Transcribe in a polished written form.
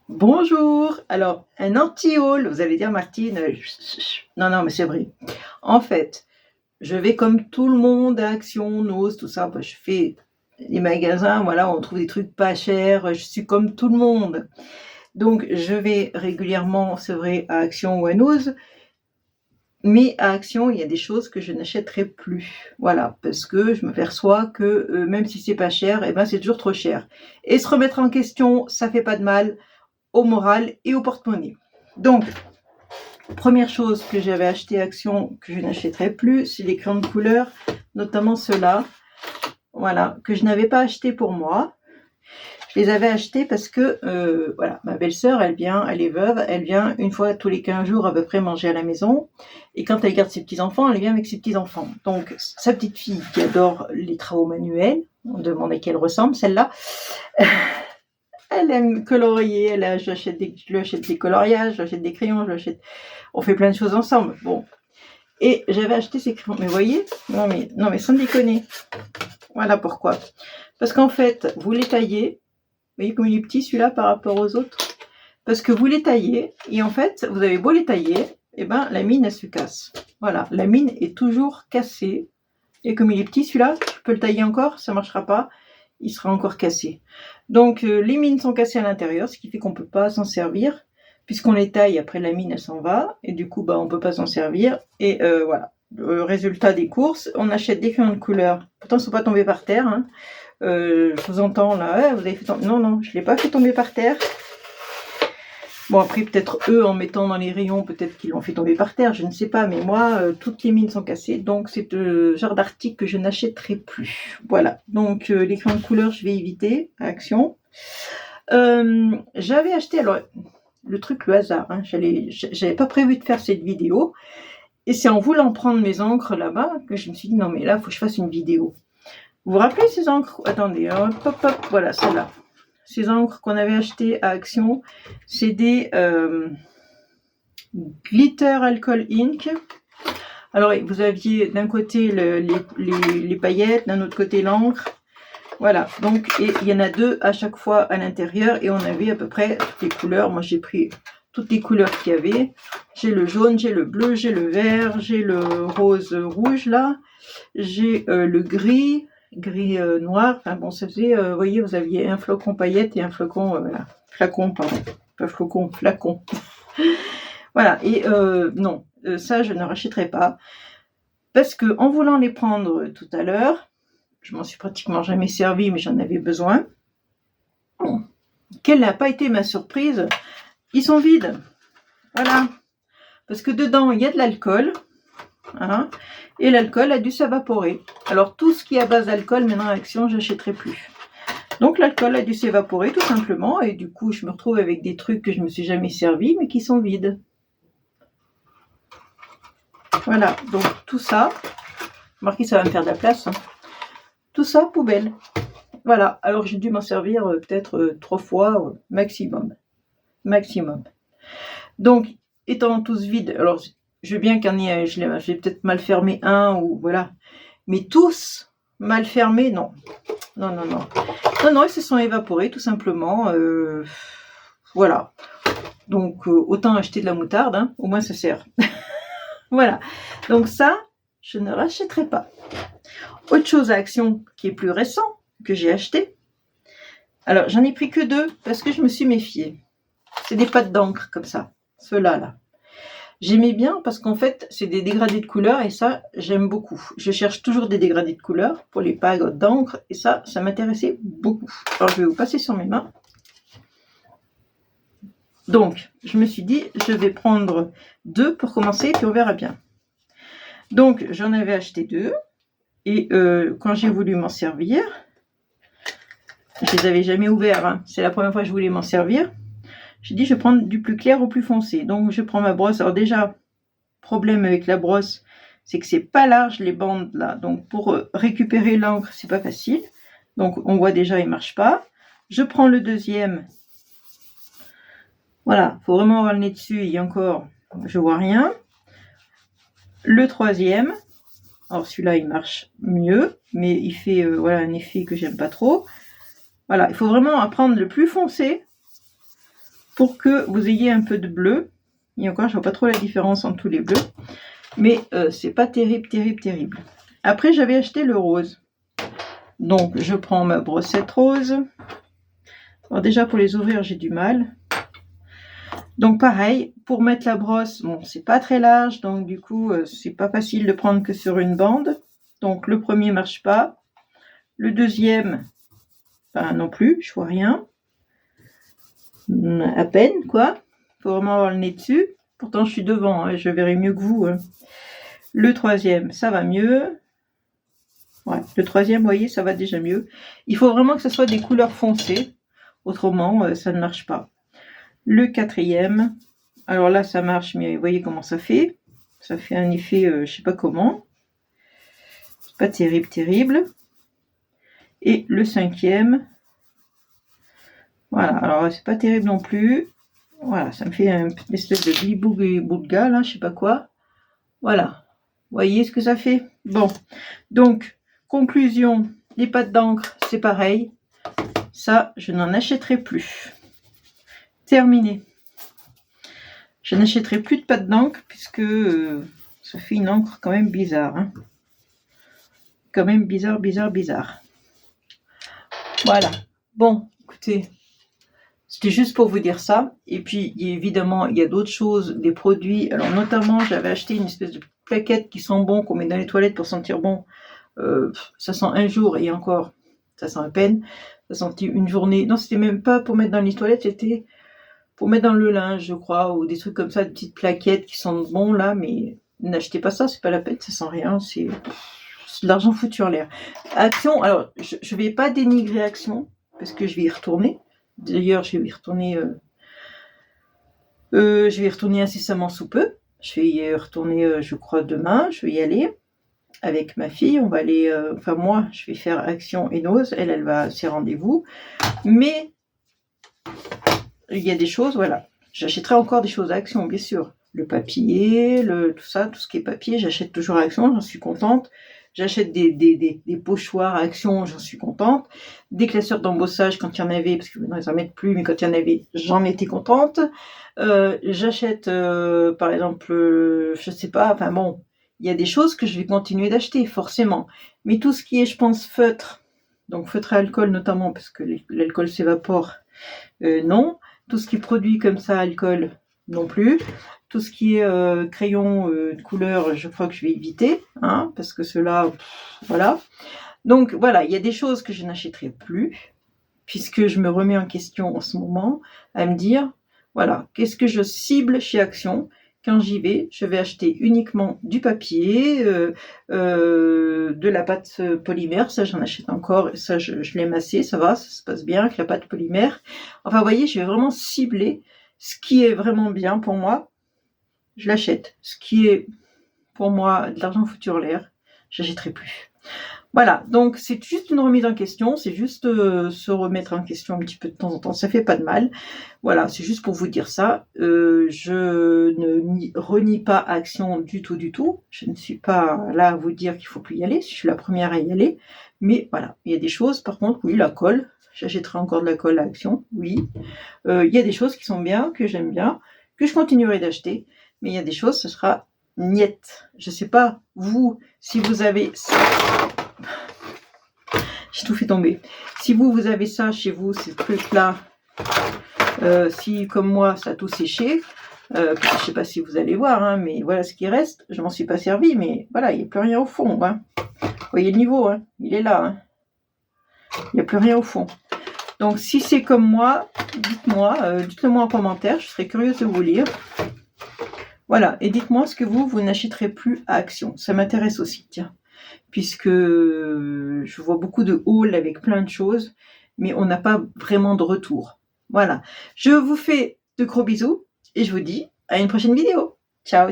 Bonjour. Alors, un anti-haul, vous allez dire Martine, non, non, mais c'est vrai. En fait, je vais comme tout le monde à Action, Noz, tout ça. Bah, je fais les magasins, voilà, on trouve des trucs pas chers. Je suis comme tout le monde. Donc, je vais régulièrement, c'est vrai, à Action ou à Noz. Mais à Action, il y a des choses que je n'achèterai plus. Voilà, parce que je me perçois que même si c'est pas cher, eh ben, c'est toujours trop cher. Et se remettre en question, ça fait pas de mal au moral et au porte-monnaie. Donc, première chose que j'avais acheté Action, que je n'achèterai plus, c'est les crayons de couleur, notamment ceux-là, voilà, que je n'avais pas acheté pour moi. Je les avais achetés parce que, voilà, ma belle-sœur, elle est veuve, elle vient une fois tous les 15 jours à peu près manger à la maison. Et quand elle garde ses petits-enfants, elle vient avec ses petits-enfants. Donc, sa petite fille qui adore les travaux manuels, on demande à quelle ressemble, celle-là, elle aime colorier, je lui achète des coloriages, je lui achète des crayons, on fait plein de choses ensemble. Bon. Et j'avais acheté ces crayons. Mais vous voyez, non mais sans déconner. Voilà pourquoi. Parce qu'en fait, vous les taillez. Vous voyez comme il est petit celui-là par rapport aux autres. Parce que vous les taillez, et en fait, vous avez beau les tailler, et ben la mine, elle se casse. Voilà, la mine est toujours cassée. Et comme il est petit celui-là, je peux le tailler encore, ça ne marchera pas. Il sera encore cassé. Donc les mines sont cassées à l'intérieur, ce qui fait qu'on ne peut pas s'en servir. Puisqu'on les taille, après la mine elle s'en va, et du coup on ne peut pas s'en servir. Et voilà, le résultat des courses, on achète des crayons de couleur. Pourtant ils ne sont pas tombés par terre. Hein. Je vous entends là, ouais, vous avez fait tomber. Non, non, je ne l'ai pas fait tomber par terre. Bon, après, peut-être eux, en mettant dans les rayons, peut-être qu'ils l'ont fait tomber par terre, je ne sais pas. Mais moi, toutes les mines sont cassées. Donc, c'est le genre d'article que je n'achèterai plus. Voilà. Donc, les crayons de couleur, je vais éviter à Action. J'avais acheté, alors, le truc, le hasard. Hein, j'avais pas prévu de faire cette vidéo. Et c'est en voulant prendre mes encres là-bas que je me suis dit, non, mais là, il faut que je fasse une vidéo. Vous vous rappelez ces encres? Attendez, hop, hop, hop, voilà, celle-là. Ces encres qu'on avait achetées à Action, c'est des Glitter Alcohol Ink. Alors, vous aviez d'un côté les paillettes, d'un autre côté l'encre. Voilà, donc il y en a deux à chaque fois à l'intérieur et on avait à peu près toutes les couleurs. Moi, j'ai pris toutes les couleurs qu'il y avait. J'ai le jaune, j'ai le bleu, j'ai le vert, j'ai le rose rouge là. J'ai le gris noir. Enfin bon, ça faisait, vous voyez, vous aviez un flocon paillette et un flocon, flacon, pardon. Pas flocon, flacon. Voilà, et non, ça je ne rachèterai pas. Parce que en voulant les prendre tout à l'heure, je m'en suis pratiquement jamais servi, mais j'en avais besoin. Quelle n'a pas été ma surprise? Ils sont vides. Voilà. Parce que dedans, il y a de l'alcool. Hein, et l'alcool a dû s'évaporer. Alors tout ce qui est à base d'alcool, maintenant à Action, j'achèterai plus. Donc l'alcool a dû s'évaporer tout simplement, et du coup je me retrouve avec des trucs que je me suis jamais servi, mais qui sont vides. Voilà, donc tout ça, remarquez, ça va me faire de la place. Hein. Tout ça, poubelle. Voilà, alors j'ai dû m'en servir peut-être 3 fois maximum. Maximum. Donc, étant tous vides, alors je veux bien qu'un je vais peut-être mal fermé un, ou voilà. Mais tous mal fermés, non. Non, non, non. Non, non, ils se sont évaporés tout simplement. Voilà. Donc, autant acheter de la moutarde, hein, au moins ça sert. Voilà. Donc ça, je ne rachèterai pas. Autre chose à Action qui est plus récent, que j'ai acheté. Alors, j'en ai pris que 2 parce que je me suis méfiée. C'est des pâtes d'encre comme ça. Ceux-là, là. J'aimais bien parce qu'en fait, c'est des dégradés de couleurs et ça, j'aime beaucoup. Je cherche toujours des dégradés de couleurs pour les pagaies d'encre et ça m'intéressait beaucoup. Alors, je vais vous passer sur mes mains. Donc, je me suis dit, je vais prendre 2 pour commencer, puis on verra bien. Donc, j'en avais acheté 2 et quand j'ai voulu m'en servir, je les avais jamais ouverts. Hein. C'est la première fois que je voulais m'en servir. J'ai dit, je vais prendre du plus clair au plus foncé. Donc, je prends ma brosse. Alors déjà, problème avec la brosse, c'est que c'est pas large les bandes là. Donc, pour récupérer l'encre, c'est pas facile. Donc, on voit déjà, il marche pas. Je prends le deuxième. Voilà, faut vraiment avoir le nez dessus. Et encore, je vois rien. Le troisième. Alors, celui-là, il marche mieux, mais il fait voilà, un effet que j'aime pas trop. Voilà, il faut vraiment apprendre le plus foncé pour que vous ayez un peu de bleu. Et encore, je vois pas trop la différence entre tous les bleus, mais c'est pas terrible. Après, j'avais acheté le rose. Donc, je prends ma brossette rose. Alors déjà, pour les ouvrir, j'ai du mal. Donc, pareil, pour mettre la brosse, bon, c'est pas très large, donc du coup, c'est pas facile de prendre que sur une bande. Donc, le premier marche pas. Le deuxième, ben, non plus, je vois rien. À peine, quoi. Faut vraiment avoir le nez dessus. Pourtant, je suis devant, hein, je verrai mieux que vous. Hein. Le troisième, ça va mieux. Ouais, le troisième, vous voyez, ça va déjà mieux. Il faut vraiment que ce soit des couleurs foncées. Autrement, ça ne marche pas. Le quatrième, alors là, ça marche, mais vous voyez comment ça fait. Ça fait un effet, je sais pas comment. C'est pas terrible. Et le cinquième, voilà, alors c'est pas terrible non plus. Voilà, ça me fait une espèce de bibou-boudga, là, je sais pas quoi. Voilà, vous voyez ce que ça fait? Bon, donc, conclusion, les pâtes d'encre, c'est pareil. Ça, je n'en achèterai plus. Terminé. Je n'achèterai plus de pâte d'encre puisque ça fait une encre quand même bizarre. Hein. Quand même bizarre. Voilà. Bon, écoutez, c'était juste pour vous dire ça. Et puis, évidemment, il y a d'autres choses, des produits. Alors, notamment, j'avais acheté une espèce de plaquette qui sent bon, qu'on met dans les toilettes pour sentir bon. Ça sent un jour et encore, ça sent à peine. Ça sentit une journée. Non, c'était même pas pour mettre dans les toilettes, c'était pour mettre dans le linge, je crois, ou des trucs comme ça, des petites plaquettes qui sentent bon là, mais n'achetez pas ça, c'est pas la peine, ça sent rien, c'est de l'argent foutu en l'air. Action, alors je vais pas dénigrer Action, parce que je vais y retourner. D'ailleurs, je vais y retourner incessamment sous peu. Je vais y retourner, je crois, demain, je vais y aller. Avec ma fille, on va aller, moi, je vais faire Action et Nose, elle va à ses rendez-vous, mais il y a des choses, voilà, j'achèterai encore des choses à Action, bien sûr, le papier, tout ça, tout ce qui est papier, j'achète toujours à Action, j'en suis contente, j'achète des pochoirs à Action, j'en suis contente, des classeurs d'embossage quand il y en avait, parce que maintenant ils en mettent plus, mais quand il y en avait, j'en étais contente, j'achète, par exemple, je sais pas, enfin bon, il y a des choses que je vais continuer d'acheter, forcément. Mais tout ce qui est, je pense, feutre, donc feutre à alcool notamment, parce que l'alcool s'évapore, non. Tout ce qui est produit comme ça, alcool, non plus. Tout ce qui est crayon de couleur, je crois que je vais éviter, hein, parce que cela, voilà. Donc voilà, il y a des choses que je n'achèterai plus, puisque je me remets en question en ce moment, à me dire, voilà, qu'est-ce que je cible chez Action ? Quand j'y vais, je vais acheter uniquement du papier, de la pâte polymère, ça j'en achète encore, et ça je l'ai massé, ça va, ça se passe bien avec la pâte polymère. Enfin, vous voyez, je vais vraiment cibler ce qui est vraiment bien pour moi, je l'achète. Ce qui est pour moi de l'argent foutu en l'air, j'achèterai plus. Voilà, donc c'est juste une remise en question, c'est juste se remettre en question un petit peu de temps en temps, ça fait pas de mal. Voilà, c'est juste pour vous dire ça. Je ne renie pas Action du tout. Je ne suis pas là à vous dire qu'il faut plus y aller, je suis la première à y aller. Mais voilà, il y a des choses, par contre, oui, la colle, j'achèterai encore de la colle à Action, oui. Il y a des choses qui sont bien, que j'aime bien, que je continuerai d'acheter, mais il y a des choses, ce sera niette. Je sais pas, vous, si vous avez... J'ai tout fait tomber. Si vous avez ça chez vous, ces trucs-là, si comme moi, ça a tout séché, je sais pas si vous allez voir, hein, mais voilà ce qui reste. Je m'en suis pas servi, mais voilà, il n'y a plus rien au fond. Hein. Vous voyez le niveau, hein, il est là. Hein. Il n'y a plus rien au fond. Donc si c'est comme moi, dites-le moi en commentaire, je serais curieuse de vous lire. Voilà, et dites-moi ce que vous n'achèterez plus à Action. Ça m'intéresse aussi, tiens. Puisque je vois beaucoup de hauls avec plein de choses, mais on n'a pas vraiment de retour. Voilà, je vous fais de gros bisous et je vous dis à une prochaine vidéo. Ciao.